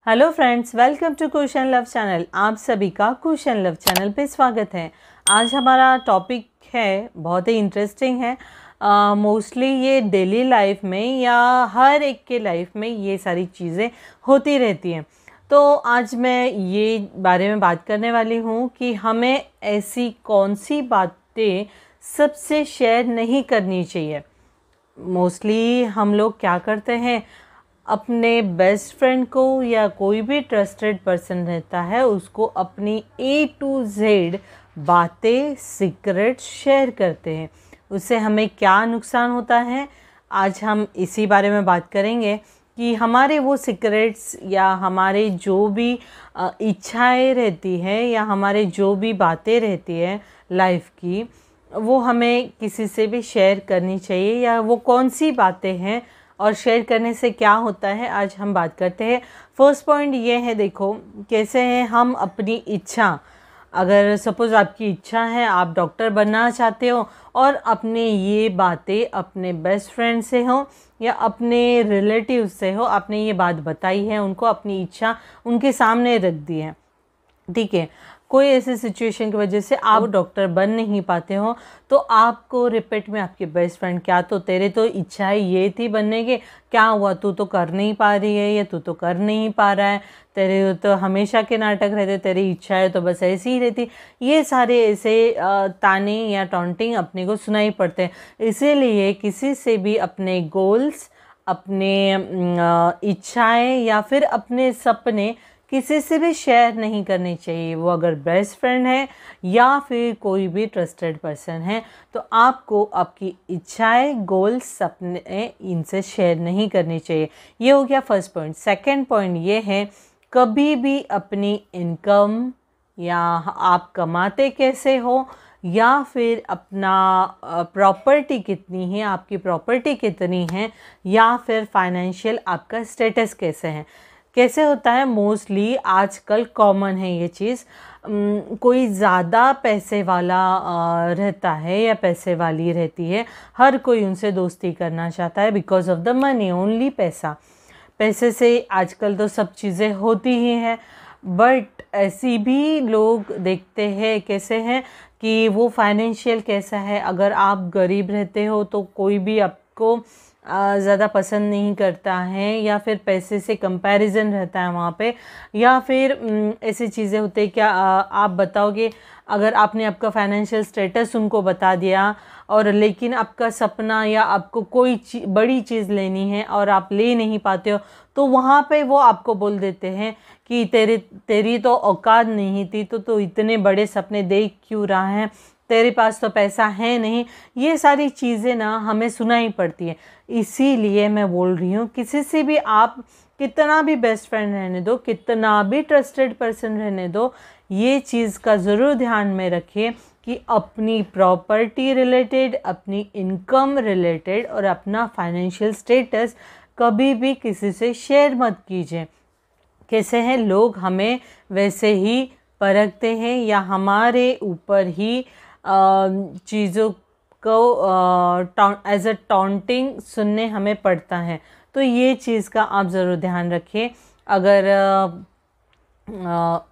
Hello friends, welcome to question love channel. आप सभी का क्वेश्चन लव चैनल पे स्वागत है। आज हमारा टॉपिक है बहुत ही इंटरेस्टिंग है। मोस्टली ये डेली लाइफ में या हर एक के लाइफ में ये सारी चीज़ें होती रहती हैं। तो आज मैं ये बारे में बात करने वाली हूँ कि हमें ऐसी कौन सी बातें सबसे शेयर नहीं करनी चाहिए। मोस्टली हम लोग क्या करते हैं, अपने बेस्ट फ्रेंड को या कोई भी ट्रस्टेड पर्सन रहता है उसको अपनी A to Z बातें सीक्रेट शेयर करते हैं। उससे हमें क्या नुकसान होता है, आज हम इसी बारे में बात करेंगे कि हमारे वो सीक्रेट्स या हमारे जो भी इच्छाएं रहती है या हमारे जो भी बातें रहती है लाइफ की, वो हमें किसी से भी शेयर करनी चाहिए या वो कौन सी बातें हैं और शेयर करने से क्या होता है, आज हम बात करते हैं। फर्स्ट पॉइंट ये है, देखो कैसे है हम अपनी इच्छा, अगर सपोज़ आपकी इच्छा है आप डॉक्टर बनना चाहते हो और अपने ये बातें अपने बेस्ट फ्रेंड से हो या अपने रिलेटिव से हो, आपने ये बात बताई है उनको, अपनी इच्छा उनके सामने रख दी है, ठीक है। कोई ऐसी सिचुएशन की वजह से आप डॉक्टर बन नहीं पाते हो तो आपको रिपीट में आपके बेस्ट फ्रेंड, क्या तो तेरे तो इच्छाएं ये थी बनने के, क्या हुआ तू तो कर नहीं पा रही है या तू तो कर नहीं पा रहा है, तेरे तो हमेशा के नाटक रहते, तेरी इच्छाएं तो बस ऐसी ही रहती। ये सारे ऐसे ताने या टॉन्टिंग अपने को सुनाई पड़ते हैं। इसीलिए किसी से भी अपने गोल्स, अपने इच्छाएं या फिर अपने सपने किसी से भी शेयर नहीं करनी चाहिए। वो अगर बेस्ट फ्रेंड है या फिर कोई भी ट्रस्टेड पर्सन है तो आपको आपकी इच्छाएं, गोल्स, सपने इनसे शेयर नहीं करनी चाहिए। ये हो गया फर्स्ट पॉइंट। सेकंड पॉइंट ये है, कभी भी अपनी इनकम या आप कमाते कैसे हो या फिर अपना प्रॉपर्टी कितनी है, आपकी प्रॉपर्टी कितनी है या फिर फाइनेंशियल आपका स्टेटस कैसे है, कैसे होता है। मोस्टली आजकल कॉमन है ये चीज़, कोई ज़्यादा पैसे वाला रहता है या पैसे वाली रहती है, हर कोई उनसे दोस्ती करना चाहता है because of the money, only पैसा। पैसे से आजकल तो सब चीज़ें होती ही हैं, बट ऐसी भी लोग देखते हैं कैसे हैं कि वो फाइनेंशियल कैसा है। अगर आप गरीब रहते हो तो कोई भी आपको ज़्यादा पसंद नहीं करता है या फिर पैसे से कंपैरिजन रहता है वहाँ पे, या फिर ऐसी चीज़ें होती है। क्या आप बताओगे, अगर आपने आपका फाइनेंशियल स्टेटस उनको बता दिया और लेकिन आपका सपना या आपको कोई बड़ी चीज़ लेनी है और आप ले नहीं पाते हो तो वहाँ पे वो आपको बोल देते हैं कि तेरी तो औकात नहीं थी तो इतने बड़े सपने देख क्यों रहा है, तेरे पास तो पैसा है नहीं। ये सारी चीज़ें ना हमें सुनाई पड़ती है। इसीलिए मैं बोल रही हूँ, किसी से भी आप कितना भी बेस्ट फ्रेंड रहने दो, कितना भी ट्रस्टेड पर्सन रहने दो, ये चीज़ का ज़रूर ध्यान में रखिए कि अपनी प्रॉपर्टी रिलेटेड, अपनी इनकम रिलेटेड और अपना फाइनेंशियल स्टेटस कभी भी किसी से शेयर मत कीजिए। कैसे हैं लोग हमें वैसे ही परखते हैं या हमारे ऊपर ही चीज़ों को एज अ टॉन्टिंग सुनने हमें पड़ता है। तो ये चीज़ का आप ज़रूर ध्यान रखिए।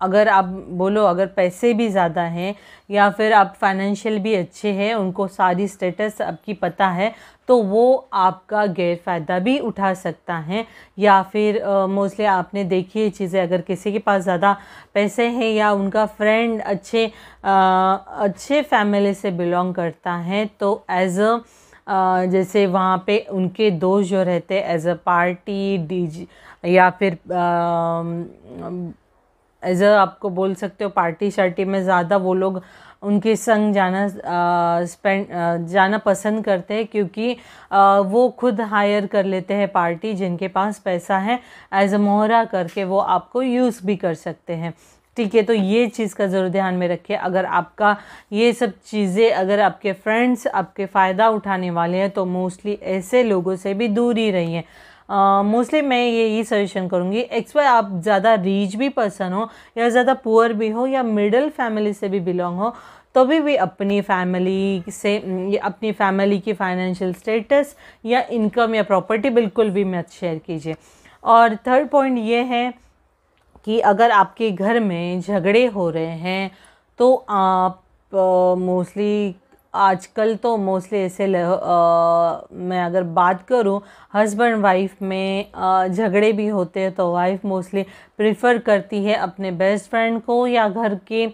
अगर आप बोलो, अगर पैसे भी ज़्यादा हैं या फिर आप फाइनेंशियल भी अच्छे हैं, उनको सारी स्टेटस आपकी पता है, तो वो आपका गैरफ़ायदा भी उठा सकता है। या फिर मोस्टली आपने देखी है चीज़ें, अगर किसी के पास ज़्यादा पैसे हैं या उनका फ्रेंड अच्छे फैमिली से बिलोंग करता है तो एज अ जैसे वहाँ पे उनके दोस्त जो रहते हैं एज अ पार्टी डीजे या फिर एज अ आपको बोल सकते हो पार्टी शार्टी में ज़्यादा वो लोग उनके संग जाना पसंद करते हैं, क्योंकि वो खुद हायर कर लेते हैं पार्टी, जिनके पास पैसा है एज अ मोहरा करके वो आपको यूज़ भी कर सकते हैं, ठीक है। तो ये चीज़ का ज़रूर ध्यान में रखिए। अगर आपका ये सब चीज़ें, अगर आपके फ्रेंड्स आपके फ़ायदा उठाने वाले हैं तो मोस्टली ऐसे लोगों से भी दूर ही रहिए। मोस्टली मैं यही सजेशन करूँगी, एक्सवाई आप ज़्यादा रीच भी पर्सन हो या ज़्यादा पुअर भी हो या मिडिल फैमिली से भी बिलोंग हो, तो भी अपनी फैमिली से अपनी फैमिली की फाइनेंशियल स्टेटस या इनकम या प्रॉपर्टी बिल्कुल भी मत शेयर कीजिए। और थर्ड पॉइंट ये है कि अगर आपके घर में झगड़े हो रहे हैं तो आप मोस्टली आजकल तो मोस्टली ऐसे मैं अगर बात करूं हस्बैंड वाइफ में झगड़े भी होते हैं तो वाइफ मोस्टली प्रिफर करती है अपने बेस्ट फ्रेंड को या घर के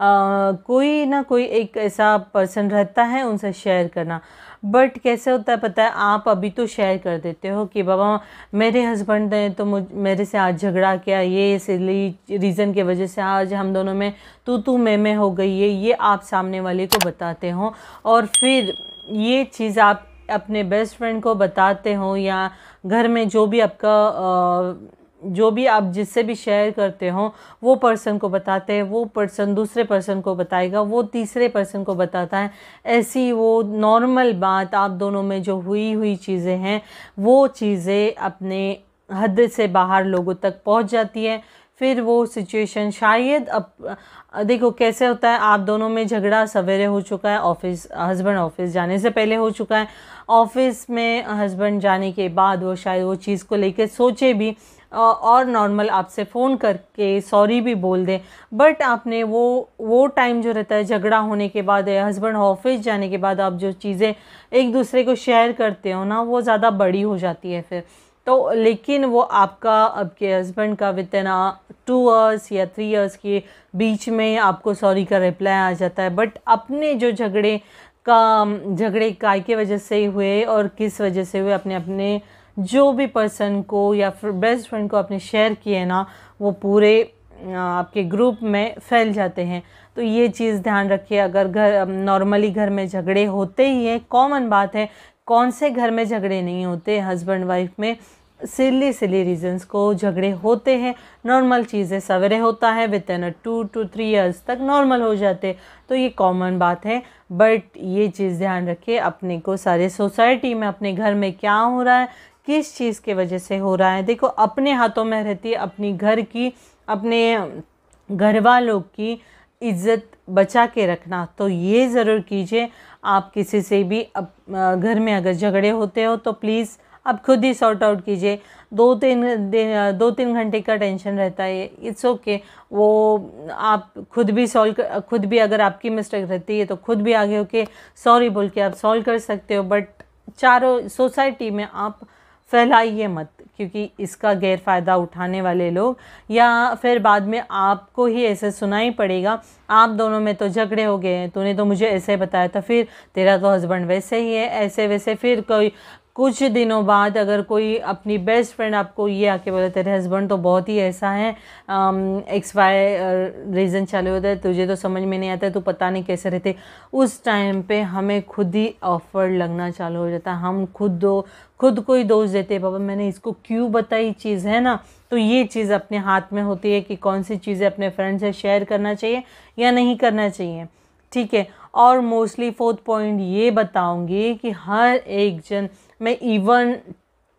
कोई ना कोई एक ऐसा पर्सन रहता है उनसे शेयर करना। बट कैसे होता है पता है, आप अभी तो शेयर कर देते हो कि बाबा मेरे हस्बैंड ने तो मेरे से आज झगड़ा किया, ये सिली रीज़न की वजह से आज हम दोनों में तू मैं हो गई है, ये आप सामने वाले को बताते हो और फिर ये चीज़ आप अपने बेस्ट फ्रेंड को बताते हो या घर में जो भी आपका जो भी आप जिससे भी शेयर करते हो वो पर्सन को बताते हैं, वो पर्सन दूसरे पर्सन को बताएगा, वो तीसरे पर्सन को बताता है। ऐसी वो नॉर्मल बात आप दोनों में जो हुई चीज़ें हैं वो चीज़ें अपने हद से बाहर लोगों तक पहुंच जाती है। फिर वो सिचुएशन शायद अब देखो कैसे होता है, आप दोनों में झगड़ा सवेरे हो चुका है, ऑफिस हस्बैंड ऑफिस जाने से पहले हो चुका है, ऑफिस में हस्बैंड जाने के बाद वो शायद वो चीज़ को लेकर सोचे भी और नॉर्मल आपसे फ़ोन करके सॉरी भी बोल दे। बट आपने वो टाइम जो रहता है झगड़ा होने के बाद या हस्बैंड ऑफिस जाने के बाद आप जो चीज़ें एक दूसरे को शेयर करते हो ना वो ज़्यादा बड़ी हो जाती है फिर तो। लेकिन वो आपके हस्बैंड का विद इन 2 इयर्स या 3 इयर्स के बीच में आपको सॉरी का रिप्लाई आ जाता है। बट अपने जो झगड़े काय के वजह से हुए और किस वजह से हुए अपने जो भी पर्सन को या फिर बेस्ट फ्रेंड को आपने शेयर किए ना वो पूरे आपके ग्रुप में फैल जाते हैं। तो ये चीज़ ध्यान रखिए, अगर नॉर्मली घर में झगड़े होते ही हैं, कॉमन बात है, कौन से घर में झगड़े नहीं होते हस्बैंड वाइफ में, सिली रीजंस को झगड़े होते हैं, नॉर्मल चीज़ें सवेरे होता है, विद इन 2 to 3 इयर्स तक नॉर्मल हो जाते, तो ये कॉमन बात है। बट ये चीज़ ध्यान रखिए अपने को सारे सोसाइटी में अपने घर में क्या हो रहा है, किस चीज़ के वजह से हो रहा है, देखो अपने हाथों में रहती है अपनी घर की, अपने घर वालों की इज्जत बचा के रखना। तो ये ज़रूर कीजिए, आप किसी से भी घर में अगर झगड़े होते हो तो प्लीज़ आप खुद ही सॉर्ट आउट कीजिए। 2-3 घंटे का टेंशन रहता है, इट्स ओके, वो आप खुद भी अगर आपकी मिस्टेक रहती है तो खुद भी आगे होके सॉरी बोल के आप सॉल्व कर सकते हो। बट चारों सोसाइटी में आप फैलाइए मत, क्योंकि इसका गैर फ़ायदा उठाने वाले लोग या फिर बाद में आपको ही ऐसे सुनाई पड़ेगा, आप दोनों में तो झगड़े हो गए हैं, तूने तो मुझे ऐसे बताया था, फिर तेरा तो हस्बैंड वैसे ही है, ऐसे वैसे। फिर कोई कुछ दिनों बाद अगर कोई अपनी बेस्ट फ्रेंड आपको ये आके बोले तेरे हस्बैंड तो बहुत ही ऐसा है, XY रीज़न चालू होता है, तुझे तो समझ में नहीं आता है, तू पता नहीं कैसे रहते, उस टाइम पे हमें खुद ही ऑफर लगना चालू हो जाता है। हम खुद को ही दोष देते हैं, बाबा मैंने इसको क्यों बताई चीज़, है ना। तो ये चीज़ अपने हाथ में होती है कि कौन सी चीज़ें अपने फ्रेंड से शेयर करना चाहिए या नहीं करना चाहिए, ठीक है। और मोस्टली 4th पॉइंट ये बताऊंगी कि हर एक जन, मैं इवन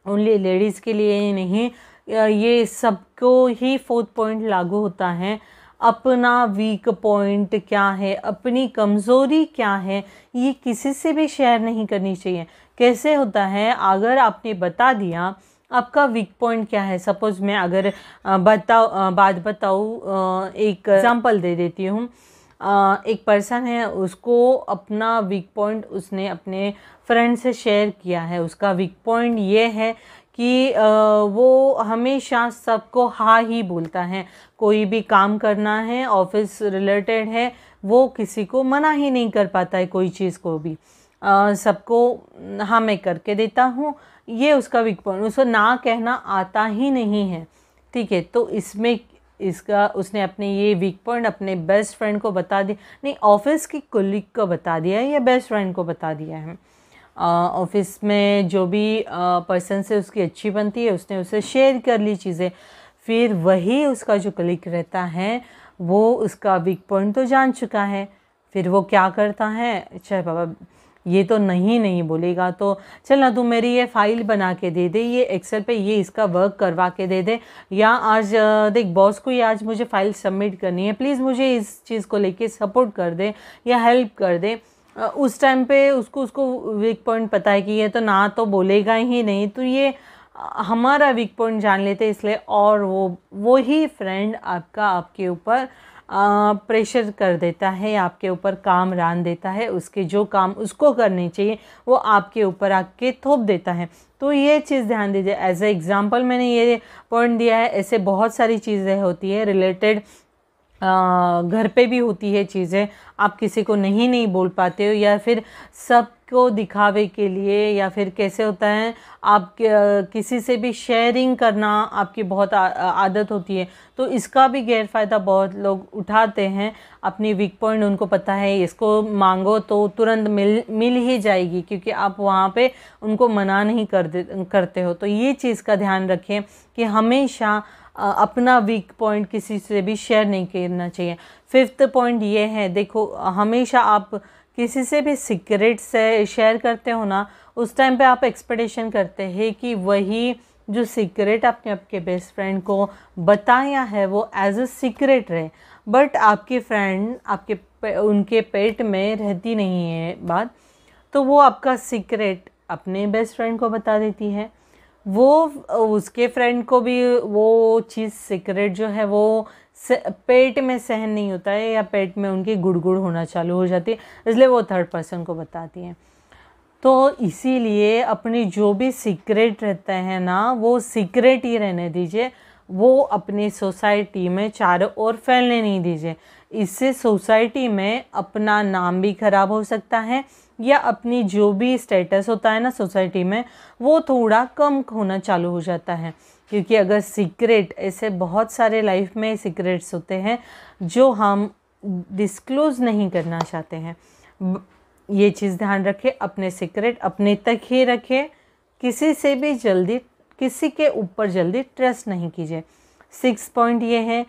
ओनली लेडीज़ के लिए ही नहीं, ये सबको ही 4th पॉइंट लागू होता है। अपना वीक पॉइंट क्या है, अपनी कमज़ोरी क्या है, ये किसी से भी शेयर नहीं करनी चाहिए। कैसे होता है, अगर आपने बता दिया आपका वीक पॉइंट क्या है, सपोज़ मैं अगर बात बताऊँ, एक एग्जांपल दे देती हूँ। एक पर्सन है, उसको अपना वीक पॉइंट उसने अपने फ्रेंड से शेयर किया है। उसका वीक पॉइंट ये है कि वो हमेशा सबको हाँ ही बोलता है, कोई भी काम करना है ऑफिस रिलेटेड है वो किसी को मना ही नहीं कर पाता है, कोई चीज़ को भी सबको हाँ मैं करके देता हूँ, ये उसका वीक पॉइंट, उसको ना कहना आता ही नहीं है, ठीक है। तो इसमें उसने अपने ये वीक पॉइंट अपने बेस्ट फ्रेंड को बता दिया, नहीं ऑफिस की कोलीग को बता दिया है या बेस्ट फ्रेंड को बता दिया है। ऑफिस में जो भी पर्सन से उसकी अच्छी बनती है उसने उसे शेयर कर ली चीज़ें, फिर वही उसका जो कोलीग रहता है वो उसका वीक पॉइंट तो जान चुका है, फिर वो क्या करता है, अच्छा बाबा ये तो नहीं बोलेगा, तो चल ना तू मेरी ये फाइल बना के दे दे, ये एक्सेल पे ये इसका वर्क करवा के दे दे, या आज देख बॉस को ये आज मुझे फाइल सबमिट करनी है, प्लीज़ मुझे इस चीज़ को लेके सपोर्ट कर दे या हेल्प कर दे। उस टाइम पे उसको वीक पॉइंट पता है कि ये तो ना तो बोलेगा ही नहीं, तो ये हमारा वीक पॉइंट जान लेते हैं, इसलिए और वो ही फ्रेंड आपके ऊपर प्रेशर कर देता है, आपके ऊपर काम रान देता है, उसके जो काम उसको करने चाहिए वो आपके ऊपर आके थोप देता है। तो ये चीज़ ध्यान दीजिए। एज ए एग्ज़ाम्पल मैंने ये पॉइंट दिया है, ऐसे बहुत सारी चीज़ें होती है रिलेटेड, घर पे भी होती है चीज़ें, आप किसी को नहीं बोल पाते हो, या फिर सबको दिखावे के लिए, या फिर कैसे होता है आप किसी से भी शेयरिंग करना आपकी बहुत आदत होती है, तो इसका भी गैरफ़ायदा बहुत लोग उठाते हैं। अपनी वीक पॉइंट उनको पता है, इसको मांगो तो तुरंत मिल ही जाएगी, क्योंकि आप वहाँ पे उनको मना नहीं करते हो। तो ये चीज़ का ध्यान रखें कि हमेशा अपना वीक पॉइंट किसी से भी शेयर नहीं करना चाहिए। 5th पॉइंट ये है, देखो हमेशा आप किसी से भी सीक्रेट से शेयर करते हो ना, उस टाइम पे आप एक्सपेक्टेशन करते हैं कि वही जो सीक्रेट आपने आपके बेस्ट फ्रेंड को बताया है वो एज अ सीक्रेट रहे। बट आपकी फ्रेंड उनके पेट में रहती नहीं है बात, तो वो आपका सीक्रेट अपने बेस्ट फ्रेंड को बता देती है। वो उसके फ्रेंड को भी वो चीज़ सीक्रेट जो है वो पेट में सहन नहीं होता है, या पेट में उनकी गुड़गुड़ होना चालू हो जाती है, इसलिए वो थर्ड पर्सन को बताती हैं। तो इसीलिए अपनी जो भी सीक्रेट रहता है ना, वो सीक्रेट ही रहने दीजिए, वो अपनी सोसाइटी में चारों ओर फैलने नहीं दीजिए। इससे सोसाइटी में अपना नाम भी खराब हो सकता है, या अपनी जो भी स्टेटस होता है ना सोसाइटी में, वो थोड़ा कम होना चालू हो जाता है। क्योंकि अगर सीक्रेट, ऐसे बहुत सारे लाइफ में सीक्रेट्स होते हैं जो हम डिस्क्लोज़ नहीं करना चाहते हैं। ये चीज़ ध्यान रखें, अपने सीक्रेट अपने तक ही रखें, किसी के ऊपर जल्दी ट्रस्ट नहीं कीजिए। 6 पॉइंट ये है,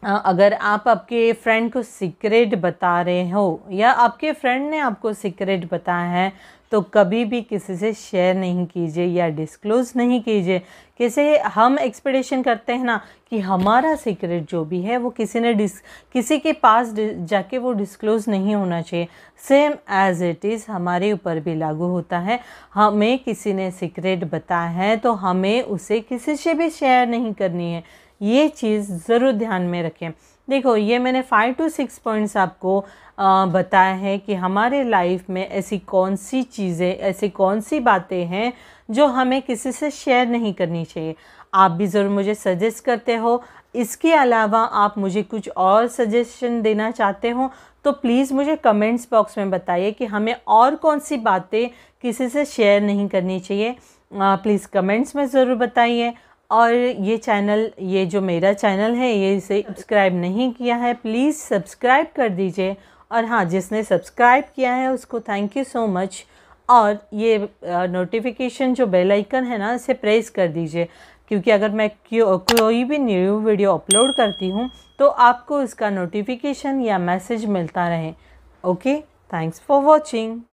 अगर आप आपके फ्रेंड को सीक्रेट बता रहे हो, या आपके फ्रेंड ने आपको सीक्रेट बताया है, तो कभी भी किसी से शेयर नहीं कीजिए या डिस्क्लोज़ नहीं कीजिए। कैसे हम एक्सपेक्टेशन करते हैं ना कि हमारा सीक्रेट जो भी है वो किसी के पास जाके वो डिस्क्लोज़ नहीं होना चाहिए। सेम एज़ इट इज़ हमारे ऊपर भी लागू होता है। हमें किसी ने सीक्रेट बताया है तो हमें उसे किसी से भी शेयर नहीं करनी है, ये चीज़ ज़रूर ध्यान में रखें। देखो, ये मैंने 5 to 6 पॉइंट्स आपको बताया है कि हमारे लाइफ में ऐसी कौन सी चीज़ें, ऐसी कौन सी बातें हैं जो हमें किसी से शेयर नहीं करनी चाहिए। आप भी ज़रूर मुझे सजेस्ट करते हो। इसके अलावा आप मुझे कुछ और सजेशन देना चाहते हो तो प्लीज़ मुझे कमेंट्स बॉक्स में बताइए कि हमें और कौन सी बातें किसी से शेयर नहीं करनी चाहिए। प्लीज़ कमेंट्स में ज़रूर बताइए। और ये जो मेरा चैनल है, ये इसे सब्सक्राइब नहीं किया है, प्लीज़ सब्सक्राइब कर दीजिए। और हाँ, जिसने सब्सक्राइब किया है उसको थैंक यू सो मच। और ये नोटिफिकेशन जो बेल आइकन है ना, इसे प्रेस कर दीजिए, क्योंकि अगर मैं कोई भी न्यू वीडियो अपलोड करती हूँ तो आपको इसका नोटिफिकेशन या मैसेज मिलता रहे। Okay, thanks for watching.